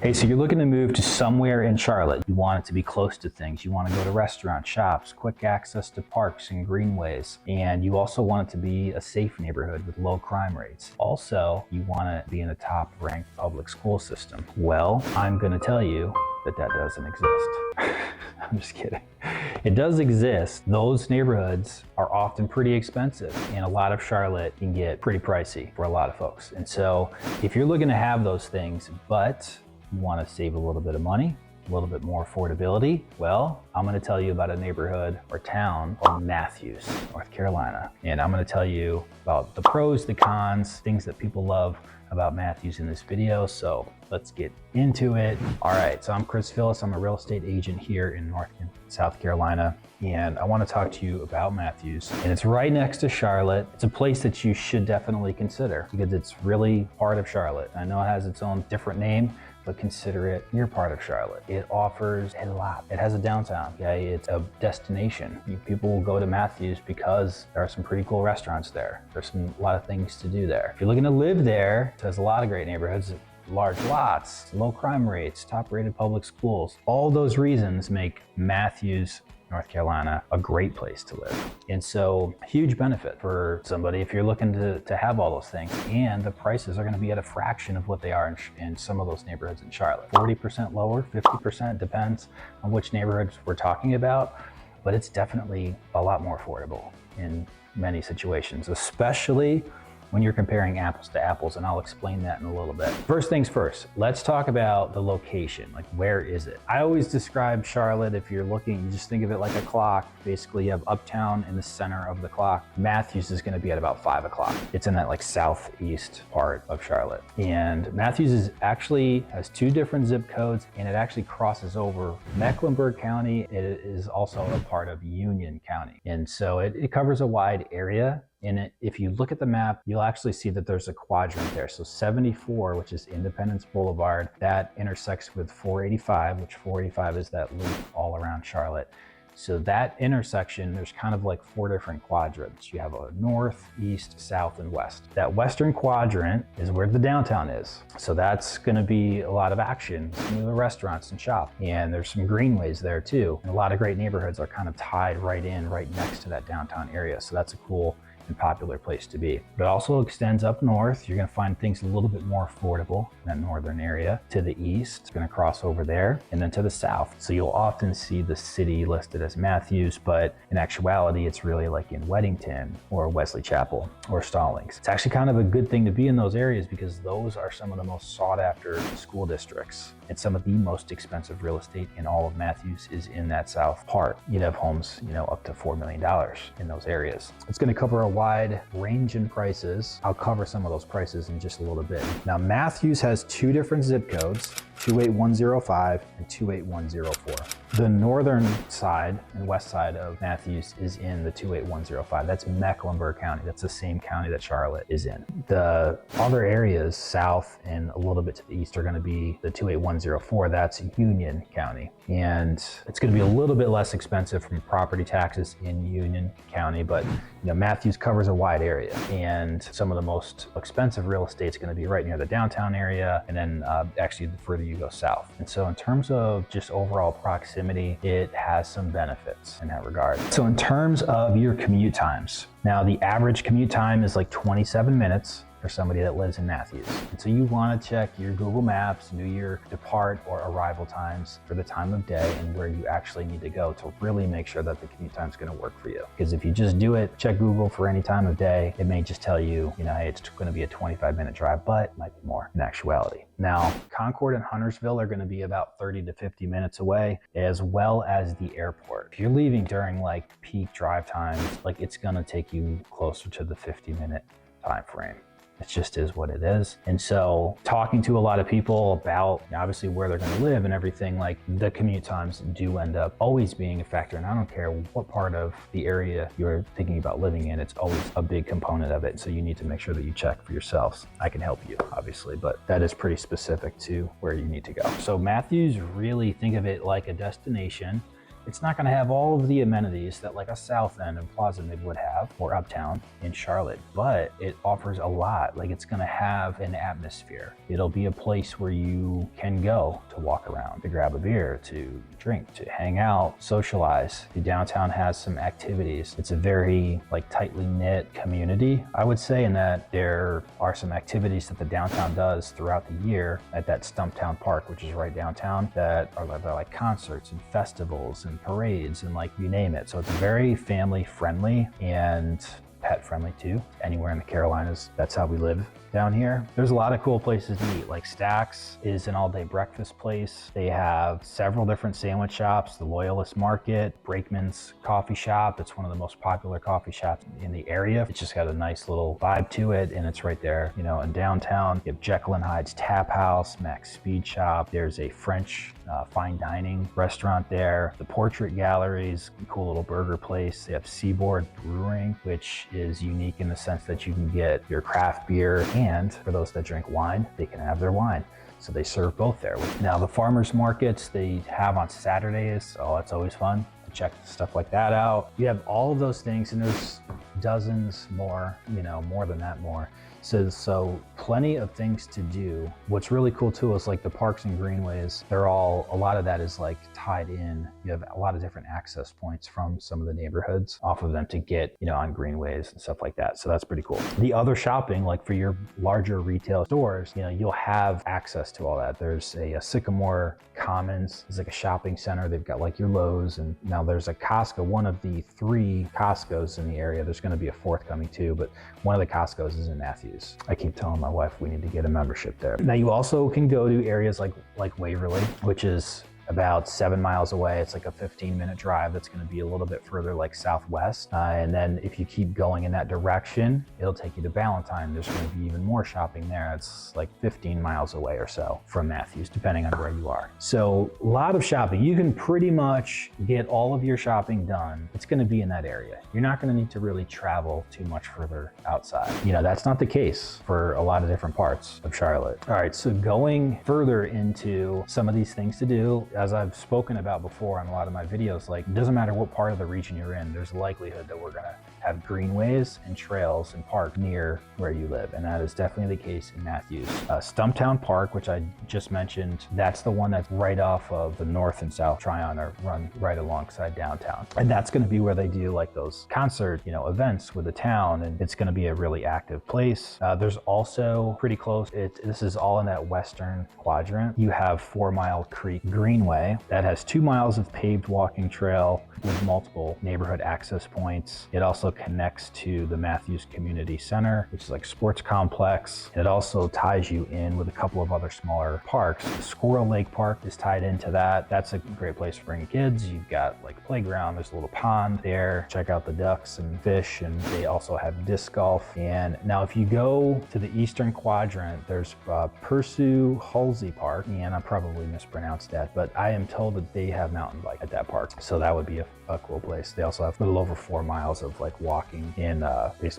Hey, so you're looking to move to somewhere in Charlotte. You want it to be close to things. You want to go to restaurants, shops, quick access to parks and greenways. And you also want it to be a safe neighborhood with low crime rates. Also, you want to be in a top ranked public school system. Well, I'm going to tell you that that doesn't exist. I'm just kidding. It does exist. Those neighborhoods are often pretty expensive, and a lot of Charlotte can get pretty pricey for a lot of folks. And so if you're looking to have those things, but you want to save a little bit of money, a little bit more affordability, well, I'm going to tell you about a neighborhood or town called Matthews, North Carolina. And I'm going to tell you about the pros, the cons, things that people love about Matthews in this video. So let's get into it. All right, so I'm Chris Phillips. I'm a real estate agent here in South Carolina, and I want to talk to you about Matthews. And it's right next to Charlotte. It's a place that you should definitely consider because it's really part of Charlotte. I know it has its own different name, but consider it your part of Charlotte. It offers a lot. It has a downtown, okay? It's a destination. People will go to Matthews because there are some pretty cool restaurants there. There's a lot of things to do there. If you're looking to live there, it has a lot of great neighborhoods, large lots, low crime rates, top rated public schools. All those reasons make Matthews, North Carolina, a great place to live. And so huge benefit for somebody if you're looking to have all those things. And the prices are going to be at a fraction of what they are in some of those neighborhoods in Charlotte. 40% lower, 50%, depends on which neighborhoods we're talking about, but it's definitely a lot more affordable in many situations, especially when you're comparing apples to apples, and I'll explain that in a little bit. First things first, let's talk about the location. Like, where is it? I always describe Charlotte, if you're looking, you just think of it like a clock. Basically, you have uptown in the center of the clock. Matthews is gonna be at about 5 o'clock. It's in that like southeast part of Charlotte. And Matthews has 2 different zip codes, and it actually crosses over Mecklenburg County. It is also a part of Union County. And so it covers a wide area. And if you look at the map, you'll actually see that there's a quadrant there. So 74, which is Independence Boulevard, that intersects with 485, which 485 is that loop all around Charlotte. So that intersection, there's kind of like 4 different quadrants. You have a north, east, south, and west. That western quadrant is where the downtown is. So that's gonna be a lot of action, some of the restaurants and shop. And there's some greenways there too. And a lot of great neighborhoods are kind of tied right next to that downtown area. So that's a cool and popular place to be. But it also extends up north. You're gonna find things a little bit more affordable in that northern area. To the east, it's gonna cross over there, and then to the south. So you'll often see the city listed as Matthews, but in actuality, it's really like in Weddington or Wesley Chapel or Stallings. It's actually kind of a good thing to be in those areas because those are some of the most sought after school districts, and some of the most expensive real estate in all of Matthews is in that south part. You'd have homes, up to $4 million in those areas. It's gonna cover a wide range in prices. I'll cover some of those prices in just a little bit. Now, Matthews has 2 different zip codes, 28105 and 28104. The northern side and west side of Matthews is in the 28105. That's Mecklenburg County. That's the same county that Charlotte is in. The other areas, south and a little bit to the east, are going to be the 28104. That's Union County. And it's going to be a little bit less expensive from property taxes in Union County, but Matthews covers a wide area, and some of the most expensive real estate is going to be right near the downtown area, and then actually the further you go south. And so in terms of just overall proximity, it has some benefits in that regard. So in terms of your commute times, now the average commute time is like 27 minutes for somebody that lives in Matthews. And so you want to check your Google Maps, know your depart or arrival times for the time of day and where you actually need to go to really make sure that the commute time is going to work for you. Because if you just do it, check Google for any time of day, it may just tell you, hey, it's going to be a 25-minute drive, but it might be more in actuality. Now, Concord and Huntersville are going to be about 30 to 50 minutes away, as well as the airport. If you're leaving during like peak drive times, like it's going to take you closer to the 50-minute time frame. It just is what it is. And so talking to a lot of people about obviously where they're going to live and everything, like the commute times do end up always being a factor. And I don't care what part of the area you're thinking about living in, it's always a big component of it. So you need to make sure that you check for yourselves. I can help you, obviously, but that is pretty specific to where you need to go. So Matthews, really think of it like a destination It's not going to have all of the amenities that like a South End and Plaza Mid would have, or Uptown in Charlotte, but it offers a lot. Like, it's going to have an atmosphere. It'll be a place where you can go to walk around, to grab a beer, to drink, to hang out, socialize. The downtown has some activities. It's a very like tightly knit community, I would say, in that there are some activities that the downtown does throughout the year at that Stumptown Park, which is right downtown, that are like concerts and festivals and parades and like you name it. So it's very family friendly and pet friendly too. Anywhere in the Carolinas, that's how we live down here. There's a lot of cool places to eat. Like Stack's is an all-day breakfast place. They have several different sandwich shops, the Loyalist Market, Brakeman's Coffee Shop. It's one of the most popular coffee shops in the area. It's just got a nice little vibe to it, and it's right there, you know, in downtown. You have Jekyll and Hyde's Tap House, Mac's Speed Shop. There's a French fine dining restaurant there. The Portrait Galleries, cool little burger place. They have Seaboard Brewing, which is unique in the sense that you can get your craft beer, and for those that drink wine, they can have their wine. So they serve both there. Now the farmers markets they have on Saturdays, so that's always fun to check stuff like that out. You have all of those things, and there's dozens more, you know, more than that more. So plenty of things to do. What's really cool too is like the parks and greenways, a lot of that is like tied in. You have a lot of different access points from some of the neighborhoods off of them to get, you know, on greenways and stuff like that. So that's pretty cool. The other shopping, like for your larger retail stores, you know, you'll have access to all that. There's a Sycamore Commons, it's like a shopping center. They've got like your Lowe's, and now there's a Costco, one of the 3 Costco's in the area. There's going to be a 4th coming too, but one of the Costco's is in Matthews. I keep telling my wife we need to get a membership there. Now you also can go to areas like Waverly, which is about 7 miles away. It's like a 15-minute drive. That's going to be a little bit further like southwest. And then if you keep going in that direction, it'll take you to Ballantyne. There's going to be even more shopping there. It's like 15 miles away or so from Matthews, depending on where you are. So a lot of shopping. You can pretty much get all of your shopping done. It's going to be in that area. You're not going to need to really travel too much further outside. You know, that's not the case for a lot of different parts of Charlotte. All right, so going further into some of these things to do, as I've spoken about before on a lot of my videos, like it doesn't matter what part of the region you're in, there's a likelihood that we're gonna have greenways and trails and parks near where you live. And that is definitely the case in Matthews. Stumptown Park, which I just mentioned, that's the one that's right off of the North and South Tryon, or run right alongside downtown. And that's gonna be where they do like those concert, you know, events with the town, and it's gonna be a really active place. There's also pretty close, this is all in that western quadrant. You have 4 Mile Creek Greenway that has 2 miles of paved walking trail with multiple neighborhood access points. It also connects to the Matthews Community Center, which is like sports complex. It also ties you in with a couple of other smaller parks. The Squirrel Lake Park is tied into that. That's a great place for bringing kids. You've got like a playground, there's a little pond there. Check out the ducks and fish, and they also have disc golf. And now if you go to the eastern quadrant, there's Pursue Halsey Park, and I probably mispronounced that, but I am told that they have mountain bike at that park. So that would be a cool place. They also have a little over 4 miles of like walking and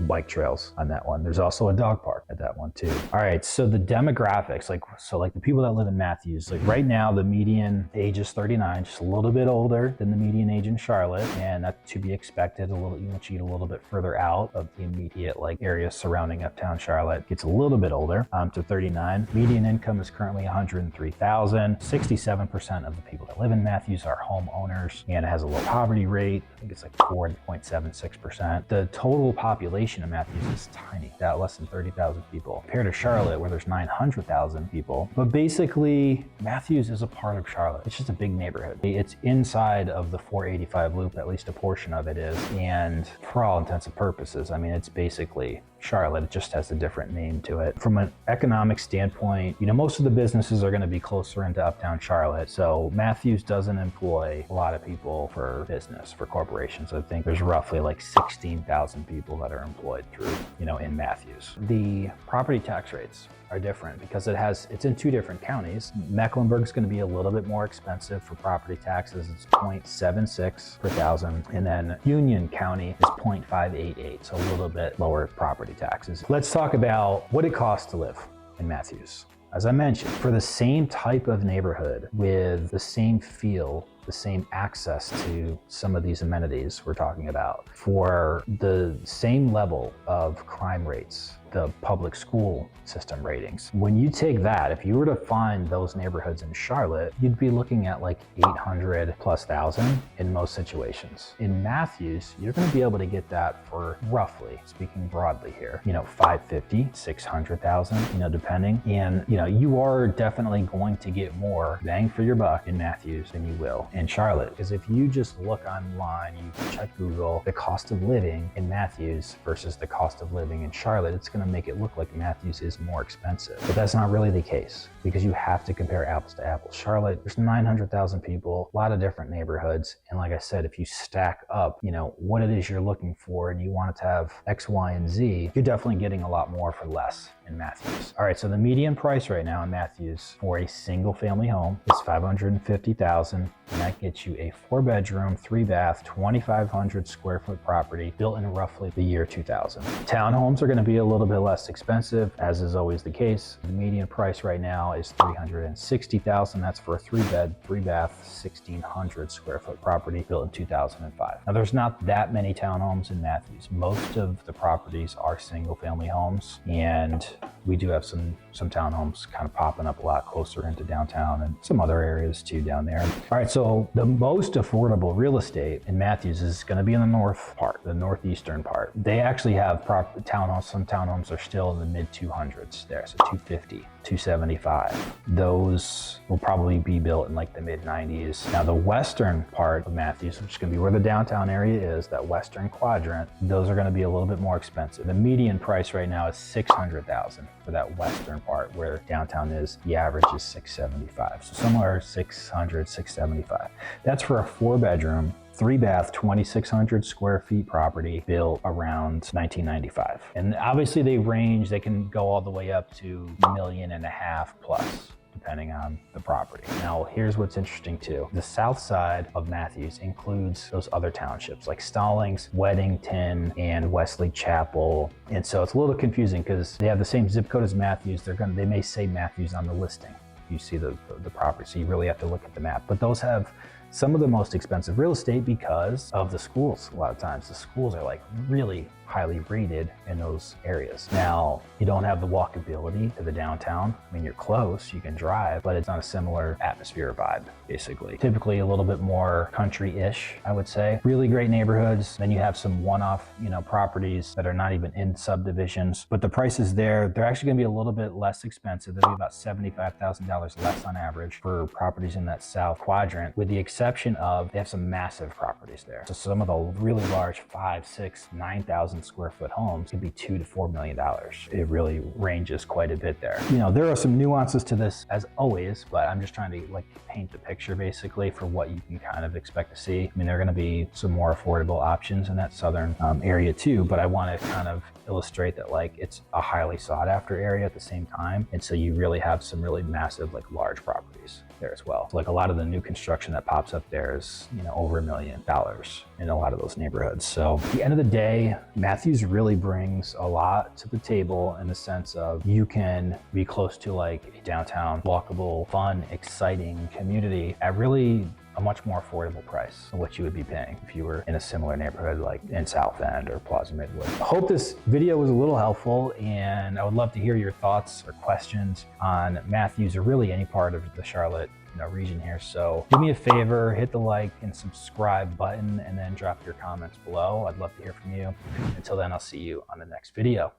bike trails on that one. There's also a dog park at that one too. All right, so the demographics, like the people that live in Matthews, like right now the median age is 39, just a little bit older than the median age in Charlotte, and that's to be expected. Once you get a little bit further out of the immediate like area surrounding uptown Charlotte, gets a little bit older, to 39. Median income is currently $103,000. 67% of the people that live in Matthews are homeowners, and it has a low poverty rate. I think it's like 4.76%. The total population of Matthews is tiny, less than 30,000 people, compared to Charlotte where there's 900,000 people. But basically, Matthews is a part of Charlotte. It's just a big neighborhood. It's inside of the 485 loop, at least a portion of it is. And for all intents and purposes, I mean, it's basically Charlotte. It just has a different name to it. From an economic standpoint, you know, most of the businesses are going to be closer into uptown Charlotte. So Matthews doesn't employ a lot of people for business, for corporations. I think there's roughly like 16,000 people that are employed through, you know, in Matthews. The property tax rates are different because it's in 2 different counties. Mecklenburg's going to be a little bit more expensive for property taxes. It's 0.76 per thousand. And then Union County is 0.588, so a little bit lower property taxes. Let's talk about what it costs to live in Matthews. As I mentioned, for the same type of neighborhood with the same feel the same access to some of these amenities we're talking about, for the same level of crime rates, the public school system ratings. When you take that, if you were to find those neighborhoods in Charlotte, you'd be looking at like 800 plus thousand in most situations. In Matthews, you're going to be able to get that for roughly, speaking broadly here, 550, 600,000, depending. And, you are definitely going to get more bang for your buck in Matthews than you will in Charlotte. Because if you just look online, you check Google, the cost of living in Matthews versus the cost of living in Charlotte, it's going to make it look like Matthews is more expensive. But that's not really the case, because you have to compare apples to apples. Charlotte, there's 900,000 people, a lot of different neighborhoods. And like I said, if you stack up, what it is you're looking for and you want it to have X, Y, and Z, you're definitely getting a lot more for less in Matthews. All right, so the median price right now in Matthews for a single family home is $550,000, and that gets you a 4-bedroom, 3-bath, 2,500 square foot property built in roughly the year 2000. Townhomes are going to be a little bit less expensive, as is always the case. The median price right now is $360,000. That's for a 3-bed, 3-bath, 1,600 square foot property built in 2005. Now, there's not that many townhomes in Matthews. Most of the properties are single family homes, and we do have some townhomes kind of popping up a lot closer into downtown and some other areas too down there. All right, so the most affordable real estate in Matthews is going to be in the north part, the northeastern part. They actually have townhomes. Some townhomes are still in the mid 200s there, so 250, 275. Those will probably be built in like the mid 90s. Now the western part of Matthews, which is going to be where the downtown area is, that western quadrant, those are going to be a little bit more expensive. The median price right now is $600,000 for that western part, where downtown is. The average is $675. So somewhere $600, $675. That's for a 4-bedroom, 3-bath, 2,600 square feet property built around 1995. And obviously they can go all the way up to $1.5 million plus, depending on the property. Now, here's what's interesting too. The south side of Matthews includes those other townships like Stallings, Weddington, and Wesley Chapel. And so it's a little confusing because they have the same zip code as Matthews. They may say Matthews on the listing. You see the property, so you really have to look at the map. But those have some of the most expensive real estate because of the schools. A lot of times the schools are like really highly rated in those areas. Now, you don't have the walkability to the downtown. I mean, you're close, you can drive, but it's not a similar atmosphere vibe, basically. Typically a little bit more country-ish, I would say. Really great neighborhoods. Then you have some one-off, properties that are not even in subdivisions, but the prices there, they're actually gonna be a little bit less expensive. They'll be about $75,000 less on average for properties in that south quadrant, with the exception of they have some massive properties there. So some of the really large 5, 6, 9,000 square foot homes could be $2 to $4 million. It really ranges quite a bit there. There are some nuances to this as always, but I'm just trying to paint the picture basically for what you can kind of expect to see. I mean, there are going to be some more affordable options in that southern area too, but I want to kind of illustrate that it's a highly sought after area at the same time. And so you really have some really massive, large properties there as well. So, a lot of the new construction that pops up there is, over $1 million in a lot of those neighborhoods. So at the end of the day, Matthews really brings a lot to the table in the sense of you can be close to a downtown, walkable, fun, exciting community at really a much more affordable price than what you would be paying if you were in a similar neighborhood like in South End or Plaza Midwood. I hope this video was a little helpful, and I would love to hear your thoughts or questions on Matthews or really any part of the Charlotte region here. So do me a favor, hit the like and subscribe button, and then drop your comments below. I'd love to hear from you. Until then, I'll see you on the next video.